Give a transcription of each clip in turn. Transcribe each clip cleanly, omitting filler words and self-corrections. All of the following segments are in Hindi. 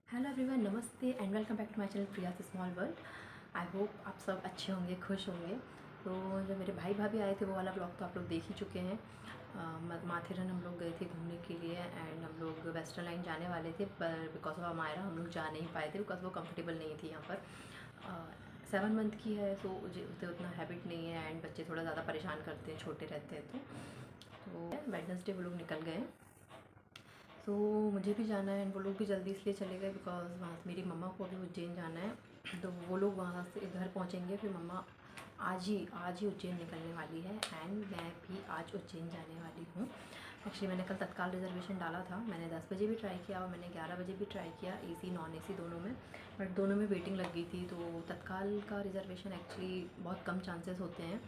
हेलो एवरीवन, नमस्ते and welcome back to my channel Priya small world. I hope आप सब अच्छे होंगे, खुश होंगे। तो जब मेरे भाई भाभी आए थे वो वाला ब्लॉग तो आप लोग देख ही चुके हैं। माथेरन हम लोग गए थे घूमने के लिए एंड हम लोग वेस्टर्न लाइन जाने वाले थे, पर बिकॉज ऑफ हमारा हम लोग जा नहीं पाए थे बिकॉज वो कंफर्टेबल नहीं थी यहाँ पर। 7 मंथ की है तो उसे उतना हैबिट नहीं है एंड बच्चे थोड़ा ज़्यादा परेशान करते हैं, छोटे रहते हैं। तो वेडनेसडे वो लोग निकल गए। तो मुझे भी जाना है एंड वो लोग भी जल्दी इसलिए चले गए बिकॉज वहाँ से मेरी मम्मा को अभी उज्जैन जाना है। तो वो लोग वहाँ से घर पहुँचेंगे, फिर मम्मा आज ही उज्जैन निकलने वाली है एंड मैं भी आज उज्जैन जाने वाली हूँ। एक्चुअली मैंने कल तत्काल रिजर्वेशन डाला था। मैंने 10 बजे भी ट्राई किया और मैंने 11 बजे भी ट्राई किया, AC नॉन AC दोनों में, बट दोनों में वेटिंग लग गई थी। तो तत्काल का रिजर्वेशन एक्चुअली बहुत कम चांसेस होते हैं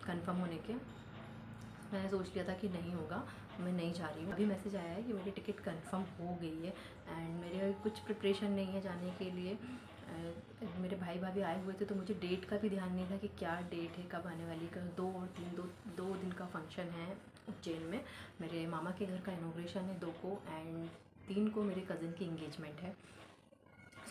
कंफर्म होने के। मैंने सोच लिया था कि नहीं होगा, मैं नहीं जा रही हूँ। अभी मैसेज आया है कि मेरी टिकट कंफर्म हो गई है एंड मेरे कुछ प्रिपरेशन नहीं है जाने के लिए। मेरे भाई भाभी आए हुए थे तो मुझे डेट का भी ध्यान नहीं था कि क्या डेट है, कब आने वाली। का 2 और 3 दो दिन का फंक्शन है उज्जैन में। मेरे मामा के घर का इनॉग्रेशन है 2 को एंड 3 को मेरे कज़न की इंगेजमेंट है।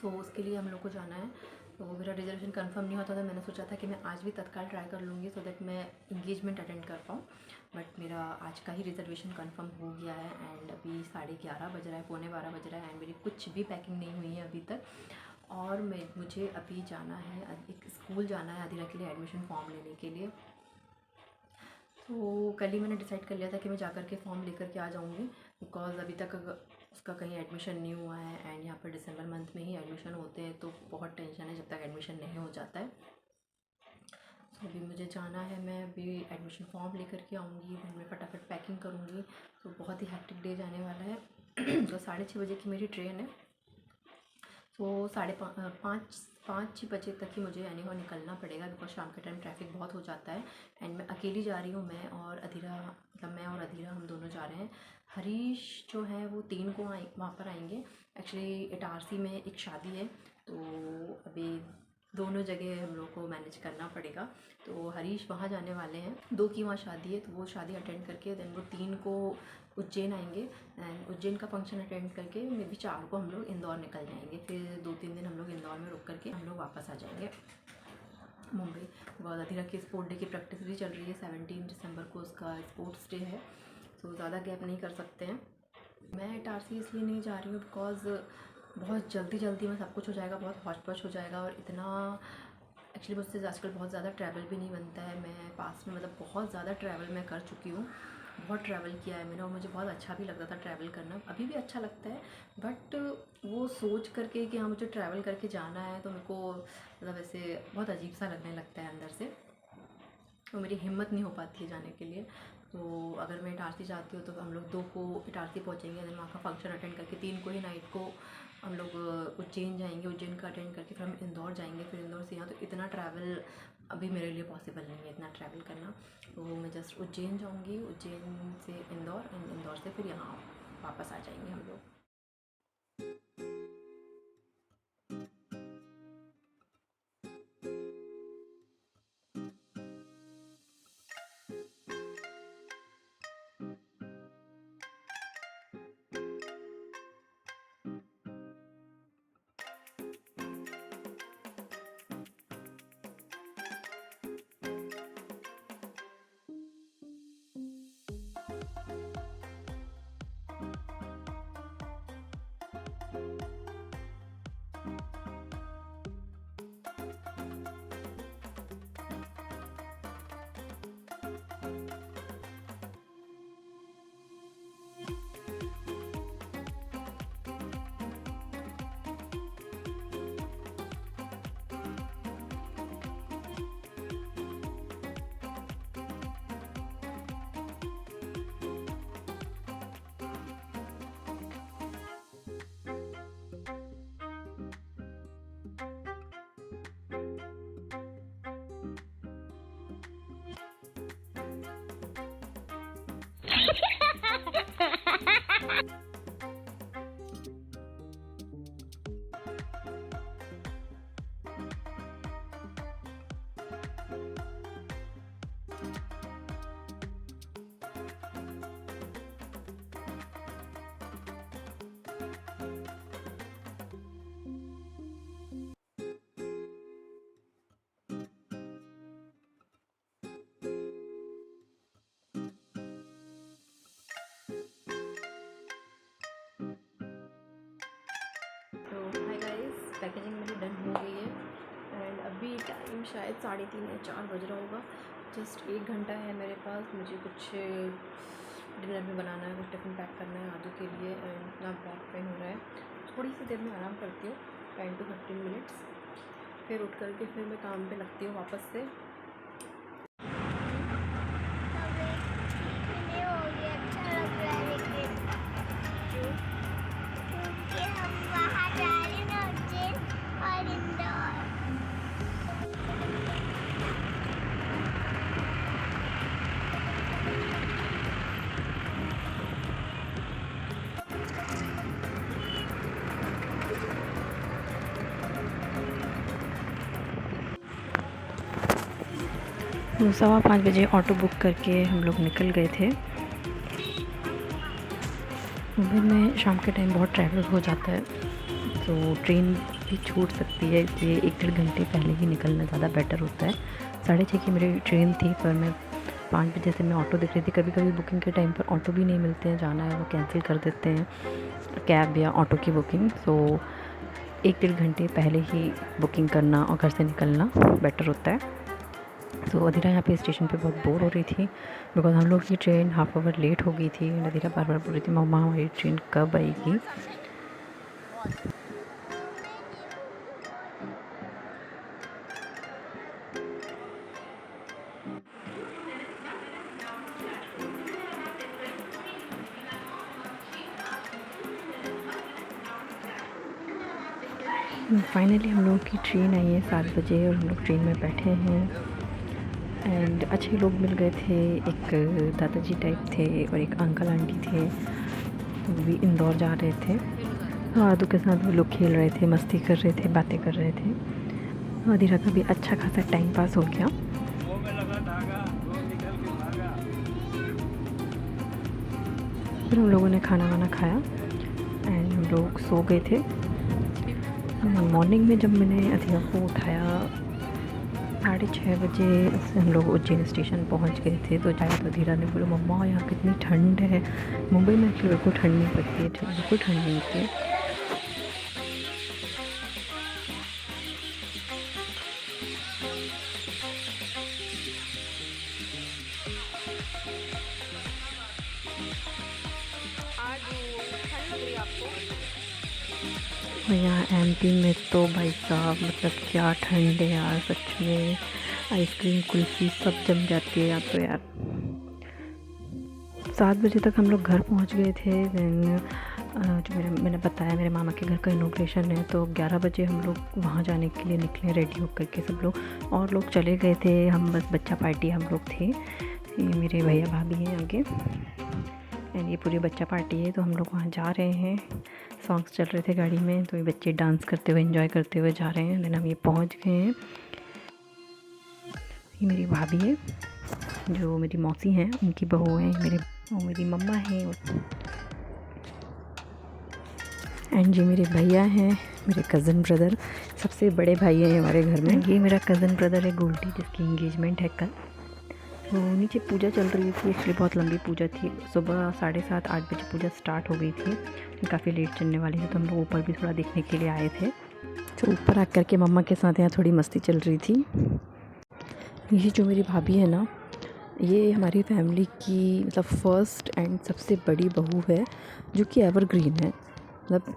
सो उसके लिए हम लोग को जाना है। तो मेरा रिजर्वेशन कंफर्म नहीं होता था, मैंने सोचा था कि मैं आज भी तत्काल ट्राई कर लूँगी सो दैट मैं इंगेजमेंट अटेंड कर पाऊँ। बट मेरा आज का ही रिजर्वेशन कंफर्म हो गया है एंड अभी 11:30 बज रहा है, 11:45 बज रहा है एंड मेरी कुछ भी पैकिंग नहीं हुई है अभी तक। और मुझे अभी जाना है, एक स्कूल जाना है अधीरा के लिए एडमिशन फॉर्म लेने के लिए। तो कल ही मैंने डिसाइड कर लिया था कि मैं जाकर के फॉर्म लेकर के आ जाऊँगी बिकॉज़ अभी तक उसका कहीं एडमिशन नहीं हुआ है एंड यहाँ पर दिसंबर मंथ में ही एडमिशन होते हैं। तो बहुत टेंशन है जब तक एडमिशन नहीं हो जाता है। तो अभी मुझे जाना है, मैं अभी एडमिशन फॉर्म लेकर के आऊँगी, फिर मैं फटाफट पैकिंग करूँगी। तो बहुत ही हैक्टिक डे जाने वाला है। तो 6:30 बजे की मेरी ट्रेन है। तो 5:30 बजे तक ही मुझे एनी हाउ निकलना पड़ेगा बिकॉज शाम के टाइम ट्रैफिक बहुत हो जाता है एंड मैं अकेली जा रही हूँ। मैं और अधीरा, मतलब मैं और अधीरा हम दोनों जा रहे हैं। हरीश जो है वो 3 को वहाँ पर आएंगे। एक्चुअली इटारसी में एक शादी है तो अभी दोनों जगह हम लोग को मैनेज करना पड़ेगा। तो हरीश वहाँ जाने वाले हैं, 2 की वहाँ शादी है तो वो शादी अटेंड करके देन वो 3 को उज्जैन आएंगे एंड उज्जैन का फंक्शन अटेंड करके मे बी 4 को हम लोग इंदौर निकल जाएंगे। फिर 2-3 दिन हम लोग इंदौर में रुक करके हम लोग वापस आ जाएंगे मुंबई। बहुत अधीरा की स्पोर्ट डे की प्रैक्टिस भी चल रही है, 17 दिसंबर को उसका स्पोर्ट्स डे है। तो ज़्यादा गैप नहीं कर सकते हैं। मैं इटारसी इसलिए नहीं जा रही हूँ बिकॉज़ बहुत जल्दी में सब कुछ हो जाएगा, बहुत हौच-पौच हो जाएगा और इतना एक्चुअली मुझसे आजकल बहुत ज़्यादा ट्रैवल भी नहीं बनता है। मैं पास में मतलब बहुत ज़्यादा ट्रैवल मैं कर चुकी हूँ, बहुत ट्रैवल किया है मैंने और मुझे बहुत अच्छा भी लगता था ट्रैवल करना, अभी भी अच्छा लगता है। बट वो सोच करके कि हाँ मुझे ट्रैवल करके जाना है तो मेरे को मतलब ऐसे बहुत अजीब सा लगने लगता है अंदर से। तो मेरी हिम्मत नहीं हो पाती है जाने के लिए। तो अगर मैं इटारसी जाती हूँ तो हम लोग 2 को इटारसी पहुँचेंगे, देन वहाँ का फंक्शन अटेंड करके 3 को ही नाइट को हम लोग उज्जैन जाएंगे। उज्जैन का अटेंड करके फिर हम इंदौर जाएंगे, फिर इंदौर से यहाँ। तो इतना ट्रैवल अभी मेरे लिए पॉसिबल नहीं है, इतना ट्रैवल करना। तो मैं जस्ट उज्जैन जाऊँगी, उज्जैन से इंदौर एंड इंदौर से फिर यहाँ वापस आ जाएंगे हम लोग। पैकेजिंग मेरी डन हो गई है एंड अभी टाइम शायद 3:30 या 4 बज रहा होगा। जस्ट 1 घंटा है मेरे पास। मुझे कुछ डिनर भी बनाना है, कुछ टिफ़िन पैक करना है आदू के लिए एंड इतना बैक पेन हो रहा है। थोड़ी सी देर में आराम करती हूँ, 10 to 15 मिनट्स, फिर उठ करके फिर मैं काम पे लगती हूँ वापस से। तो 5:15 बजे ऑटो बुक करके हम लोग निकल गए थे। मुंबई में शाम के टाइम बहुत ट्रैवल हो जाता है, तो ट्रेन भी छूट सकती है, इसलिए 1-1.5 घंटे पहले ही निकलना ज़्यादा बेटर होता है। 6:30 की मेरी ट्रेन थी, पर मैं 5 बजे से मैं ऑटो देख रही थी। कभी कभी बुकिंग के टाइम पर ऑटो भी नहीं मिलते हैं, जाना है वो कैंसिल कर देते हैं कैब या ऑटो की बुकिंग। सो 1-1.5 घंटे पहले ही बुकिंग करना और घर से निकलना बेटर होता है। तो अधीरा यहाँ पे स्टेशन पे बहुत बोर हो रही थी, बिकॉज हम लोग की ट्रेन हाफ आवर लेट हो गई थी। अधीरा बार बार बोल रही थी मम्मा हमारी ट्रेन कब आएगी। फाइनली हम लोग की ट्रेन आई है 7 बजे और हम लोग ट्रेन में बैठे हैं एंड अच्छे लोग मिल गए थे। एक दादाजी टाइप थे और एक अंकल आंटी थे, वो भी इंदौर जा रहे थे। आदू के साथ वो लोग खेल रहे थे, मस्ती कर रहे थे, बातें कर रहे थे। अधीरा का भी अच्छा खासा टाइम पास हो गया। फिर हम लोगों ने खाना वाना खाया एंड हम लोग सो गए थे। मॉर्निंग में जब मैंने अधीरा को उठाया 6:30 बजे से हम लोग उज्जैन स्टेशन पहुंच गए थे। तो जाए तो अधीरा ने बोला मम्मा यहाँ कितनी ठंड है। मुंबई में एक्चुअली बिल्कुल ठंड नहीं पड़ती है, बिल्कुल ठंड नहीं होती है। और यहाँ एमपी में तो भाई साहब मतलब क्या ठंड है यार, सच में आइसक्रीम कुल्फ़ी सब जम जाती है यहाँ तो यार। 7 बजे तक हम लोग घर पहुँच गए थे। देन जो मैंने बताया मेरे मामा के घर का इनॉग्रेशन है, तो 11 बजे हम लोग वहाँ जाने के लिए निकले रेडी होकर के सब लोग। और लोग चले गए थे, हम बस बच्चा पार्टी हम लोग थे। ये मेरे भैया भाभी हैं आगे एंड ये पूरी बच्चा पार्टी है। तो हम लोग वहाँ जा रहे हैं, सॉन्ग्स चल रहे थे गाड़ी में, तो ये बच्चे डांस करते हुए एंजॉय करते हुए जा रहे हैं। देन हम ये पहुँच गए हैं। ये मेरी भाभी है, जो मेरी मौसी हैं उनकी बहू है, मेरी मम्मा हैं एंड जी मेरे भैया हैं, मेरे कज़न ब्रदर, सबसे बड़े भाई हैं हमारे घर में। ये मेरा कज़न ब्रदर है गोल्डी, जिसकी इंगेजमेंट है कल। तो नीचे पूजा चल रही थी, एक्चुअली बहुत लंबी पूजा थी। सुबह 7:30-8 बजे पूजा स्टार्ट हो गई थी, काफ़ी लेट चलने वाली थी, तो हम लोग ऊपर भी थोड़ा देखने के लिए आए थे। तो ऊपर आकर के मम्मा के साथ यहाँ थोड़ी मस्ती चल रही थी। ये जो मेरी भाभी है ना, ये हमारी फैमिली की मतलब फ़र्स्ट एंड सबसे बड़ी बहू है, जो कि एवरग्रीन है। मतलब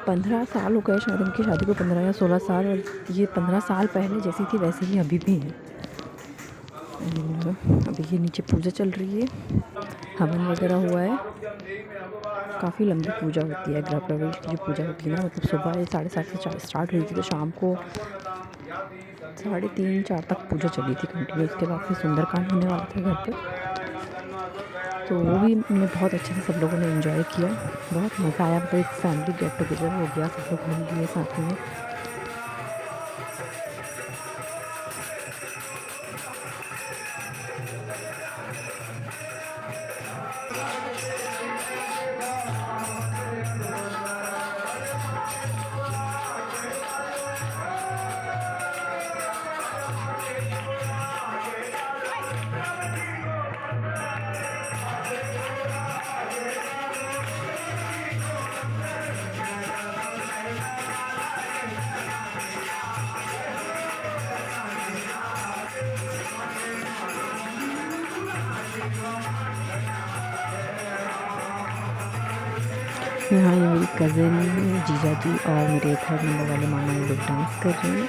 15 साल हो गए शायद उनकी शादी को, 15 या 16 साल, और ये 15 साल पहले जैसी थी वैसे ही अभी भी है। अभी ये नीचे पूजा चल रही है, हवन वगैरह हुआ है। काफ़ी लंबी पूजा होती है, गृह प्रवेश की जो पूजा होती है ना, मतलब सुबह 7:30 से स्टार्ट हुई थी, तो शाम को 3:30-4 तक पूजा चली थी कंटिन्यू। उसके बाद फिर सुंदरकांड होने वाला था घर पर, तो वो भी हमने बहुत अच्छे से सब लोगों ने एंजॉय किया। बहुत मज़ा आया, मतलब एक फैमिली गेट टुगेदर हो गया, सब लोग मिल लिए साथ में। यहाँ ये मेरी कज़न, जीजा जी और मेरे 3rd नंबर वाले मामा ये लोग डांस कर रहे हैं।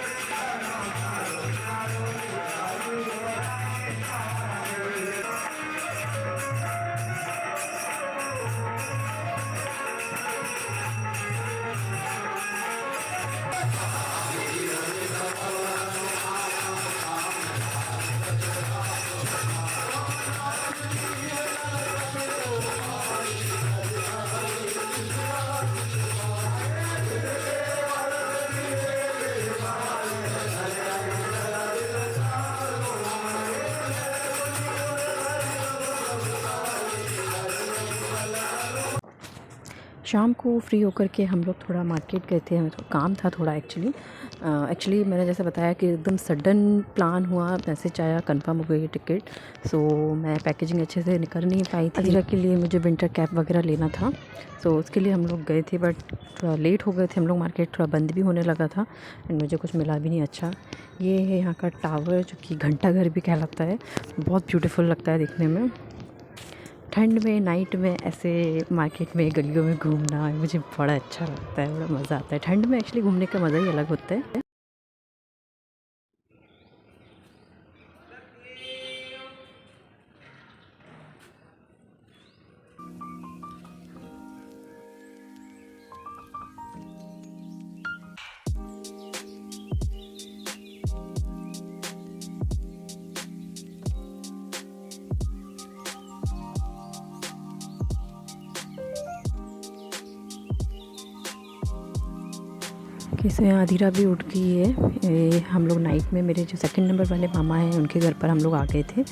शाम को फ्री होकर के हम लोग थोड़ा मार्केट गए थे, हमें तो काम था थोड़ा एक्चुअली मैंने जैसे बताया कि एकदम सडन प्लान हुआ, मैसेज आया, कंफर्म हो गई टिकट। सो मैं पैकेजिंग अच्छे से कर नहीं पाई थी। अधीरा के लिए मुझे विंटर कैप वगैरह लेना था, सो उसके लिए हम लोग गए थे, बट थोड़ा लेट हो गए थे हम लोग। मार्केट थोड़ा बंद भी होने लगा था एंड मुझे कुछ मिला भी नहीं अच्छा। ये है यहाँ का टावर, जो कि घंटा घर भी कहलाता है। बहुत ब्यूटीफुल लगता है देखने में। ठंड में नाइट में ऐसे मार्केट में गलियों में घूमना मुझे बड़ा अच्छा लगता है, बड़ा मज़ा आता है। ठंड में एक्चुअली घूमने का मज़ा ही अलग होता है। कि सो यहाँ अधीरा भी उठ गई है। ये हम लोग नाइट में, मेरे जो 2nd नंबर वाले मामा हैं उनके घर पर हम लोग आ गए थे।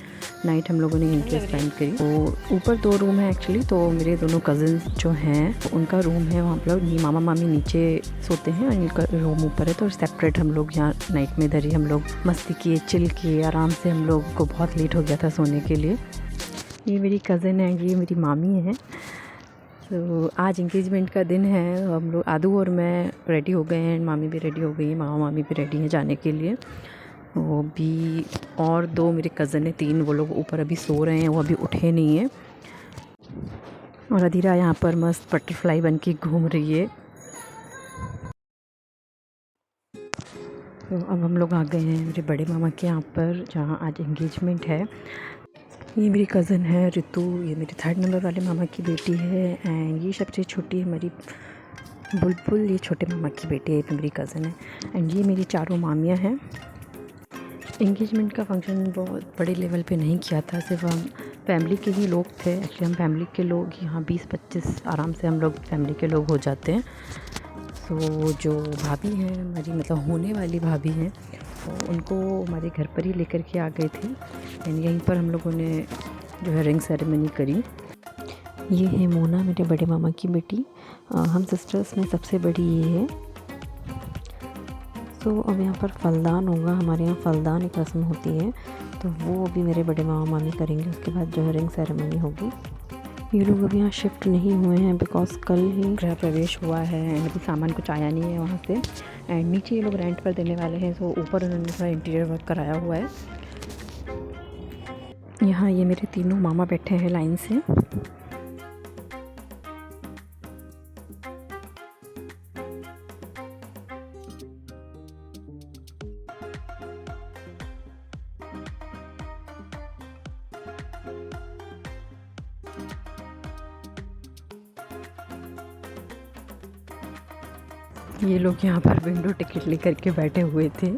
नाइट हम लोगों ने एंट्री स्पेंड करी। तो ऊपर 2 रूम है एक्चुअली, तो मेरे दोनों कज़न्स जो हैं उनका रूम है वहाँ पर। मामा मामी नीचे सोते हैं और इनका रूम ऊपर है, तो सेपरेट हम लोग यहाँ नाइट में इधर ही हम लोग मस्ती किए, चिल किए आराम से। हम लोग को बहुत लेट हो गया था सोने के लिए। ये मेरी कज़न है, ये मेरी मामी है। तो आज इंगेजमेंट का दिन है। हम लोग आदू और मैं रेडी हो गए हैं, मामी भी रेडी हो गई है, मामा मामी भी रेडी हैं जाने के लिए। वो भी और 2 मेरे कज़न हैं, 3, वो लोग ऊपर अभी सो रहे हैं, वो अभी उठे नहीं हैं। और अधीरा यहाँ पर मस्त बटरफ्लाई बन के घूम रही है। तो अब हम लोग आ गए हैं मेरे बड़े मामा के यहाँ पर, जहाँ आज इंगेजमेंट है। ये मेरी कज़न है रितु, ये मेरे 3rd नंबर वाले मामा की बेटी है। एंड ये सबसे छोटी है हमारी बुलबुल, ये छोटे मामा की बेटी है, ये मेरी कज़न है। एंड ये मेरी 4 मामियाँ हैं। इंगेजमेंट का फंक्शन बहुत बड़े लेवल पे नहीं किया था, सिर्फ हम फैमिली के ही लोग थे। एक्चुअली हम फैमिली के लोग यहाँ 20-25 आराम से हम लोग फैमिली के लोग हो जाते हैं। सो जो भाभी हैं हमारी, मतलब होने वाली भाभी हैं, तो उनको हमारे घर पर ही लेकर के आ गए थे। एंड यहीं पर हम लोगों ने जो है रिंग सेरेमनी करी। ये है मोना, मेरे बड़े मामा की बेटी। हम सिस्टर्स में सबसे बड़ी ये है। तो अब यहाँ पर फलदान होगा, हमारे यहाँ फलदान एक रस्म होती है, तो वो अभी मेरे बड़े मामा मामी करेंगे। उसके बाद जो है रिंग सेरेमनी होगी। ये लोग अभी यहाँ शिफ्ट नहीं हुए हैं बिकॉज कल ही गृह प्रवेश हुआ है एंड अभी सामान कुछ आया नहीं है वहाँ से। एंड नीचे ये लोग रेंट पर देने वाले हैं, तो ऊपर उन्होंने थोड़ा इंटीरियर वर्क कराया हुआ है। यहाँ ये मेरे तीनों मामा बैठे हैं लाइन से। ये लोग यहाँ पर विंडो टिकट लेकर के बैठे हुए थे।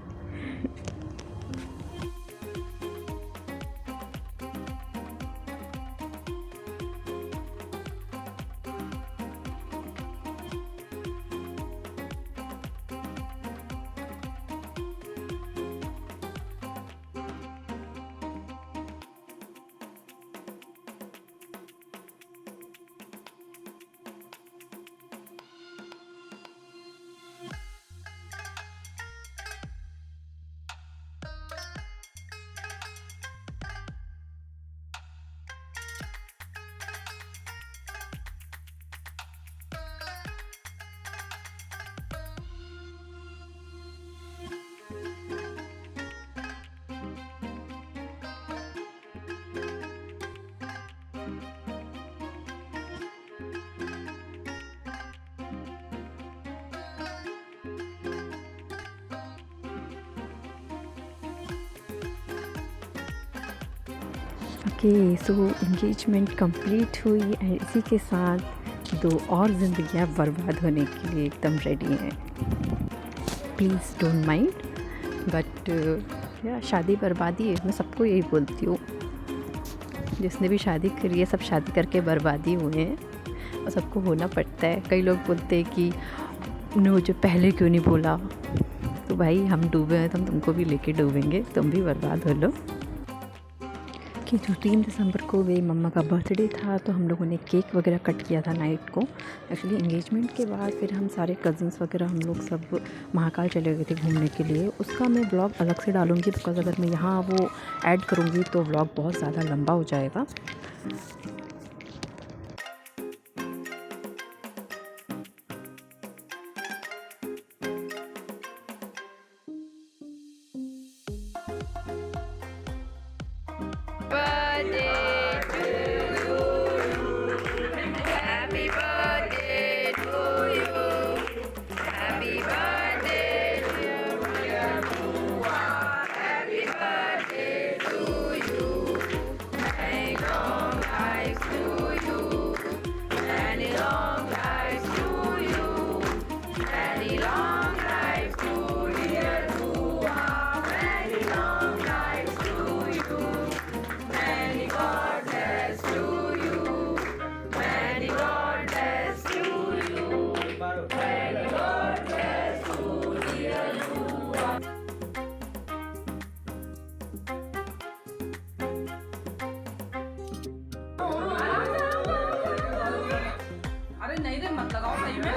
ओके, सो इंगेजमेंट कंप्लीट हुई एंड इसी के साथ 2 और ज़िंदगियाँ बर्बाद होने के लिए एकदम रेडी हैं। प्लीज़ डोंट माइंड, बट या शादी बर्बादी है, मैं सबको यही बोलती हूँ। जिसने भी शादी करी है सब शादी करके बर्बादी हुए हैं और सबको होना पड़ता है। कई लोग बोलते हैं कि उन्हें मुझे पहले क्यों नहीं बोला। तो भाई हम डूबे हैं तो हम तुमको भी लेके डूबेंगे, तुम भी बर्बाद हो लो। कि जो 3 दिसंबर को मेरी मम्मा का बर्थडे था तो हम लोगों ने केक वगैरह कट किया था नाइट को। एक्चुअली एंगेजमेंट के बाद फिर हम सारे कज़न्स वगैरह हम लोग सब महाकाल चले गए थे घूमने के लिए। उसका मैं ब्लॉग अलग से डालूँगी, बिकॉज़ अगर मैं यहाँ वो ऐड करूँगी तो ब्लॉग बहुत ज़्यादा लंबा हो जाएगा। नहीं रे मत लगाओ सही में।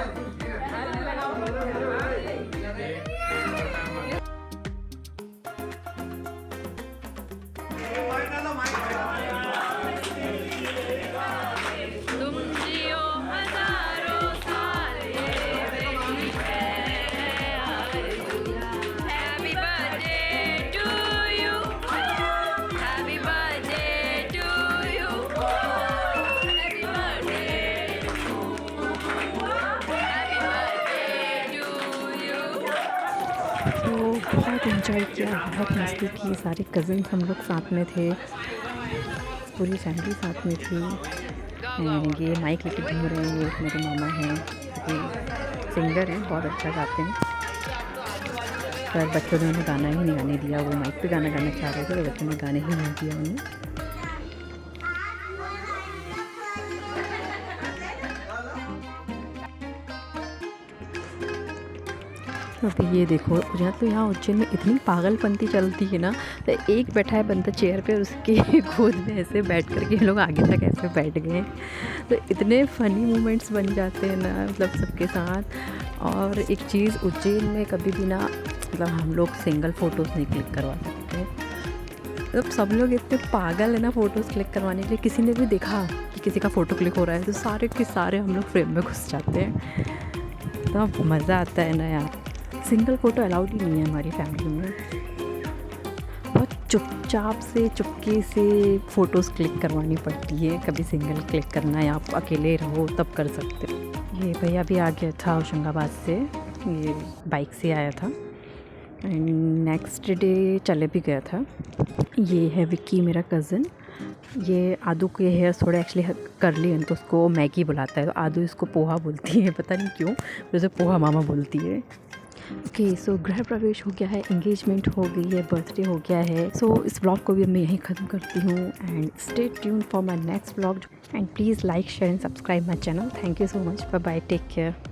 तो बहुत एंजॉय किया, बहुत मस्ती की। सारे कज़न्स हम लोग साथ में थे, पूरी फैमिली साथ में थी। एंड ये माइक लेके घूम रहे हैं, ये मेरे मामा हैं, ये सिंगर हैं, बहुत अच्छा गाते हैं। पर बच्चों ने उन्हें गाना ही नहीं गाने दिया। वो माइक पे गाना गाना चाह रहे थे तो बच्चों ने गाने ही नहीं दिया उन्हें। अभी ये देखो, यहाँ तो यहाँ उज्जैन में इतनी पागलपंती चलती है ना। तो एक बैठा है बंदा चेयर पे और उसके गोद में ऐसे बैठ कर के लोग आगे तक ऐसे बैठ गए। तो इतने फ़नी मोमेंट्स बन जाते हैं ना, मतलब सबके साथ। और एक चीज़, उज्जैन में कभी भी ना मतलब हम लोग सिंगल फ़ोटोज़ नहीं क्लिक करवा सकते। मतलब सब लोग इतने पागल है ना फ़ोटोज़ क्लिक करवाने के लिए। किसी ने भी देखा कि किसी का फ़ोटो क्लिक हो रहा है तो सारे के सारे हम लोग फ्रेम में घुस जाते हैं। तो मज़ा आता है ना यार। सिंगल फ़ोटो अलाउड ही नहीं है हमारी फैमिली में। बहुत चुपचाप से चुपके से फ़ोटोज़ क्लिक करवानी पड़ती है। कभी सिंगल क्लिक करना या आप अकेले रहो तब कर सकते हो। ये भैया भी आ गया था होशंगाबाद से, ये बाइक से आया था एंड नेक्स्ट डे चले भी गया था। ये है विक्की मेरा कज़न। ये आदू के हेयर थोड़े एक्चुअली करली हैं तो उसको मैगी बुलाता है, तो आदू इसको पोहा बोलती है, पता नहीं क्यों, उसे पोहा मामा बोलती है। ओके, सो गृह प्रवेश हो गया है, एंगेजमेंट हो गई है, बर्थडे हो गया है। सो इस ब्लॉग को भी मैं यहीं ख़त्म करती हूँ and stay tune for my next blog and please like share and subscribe my channel. Thank you so much, bye bye, take care.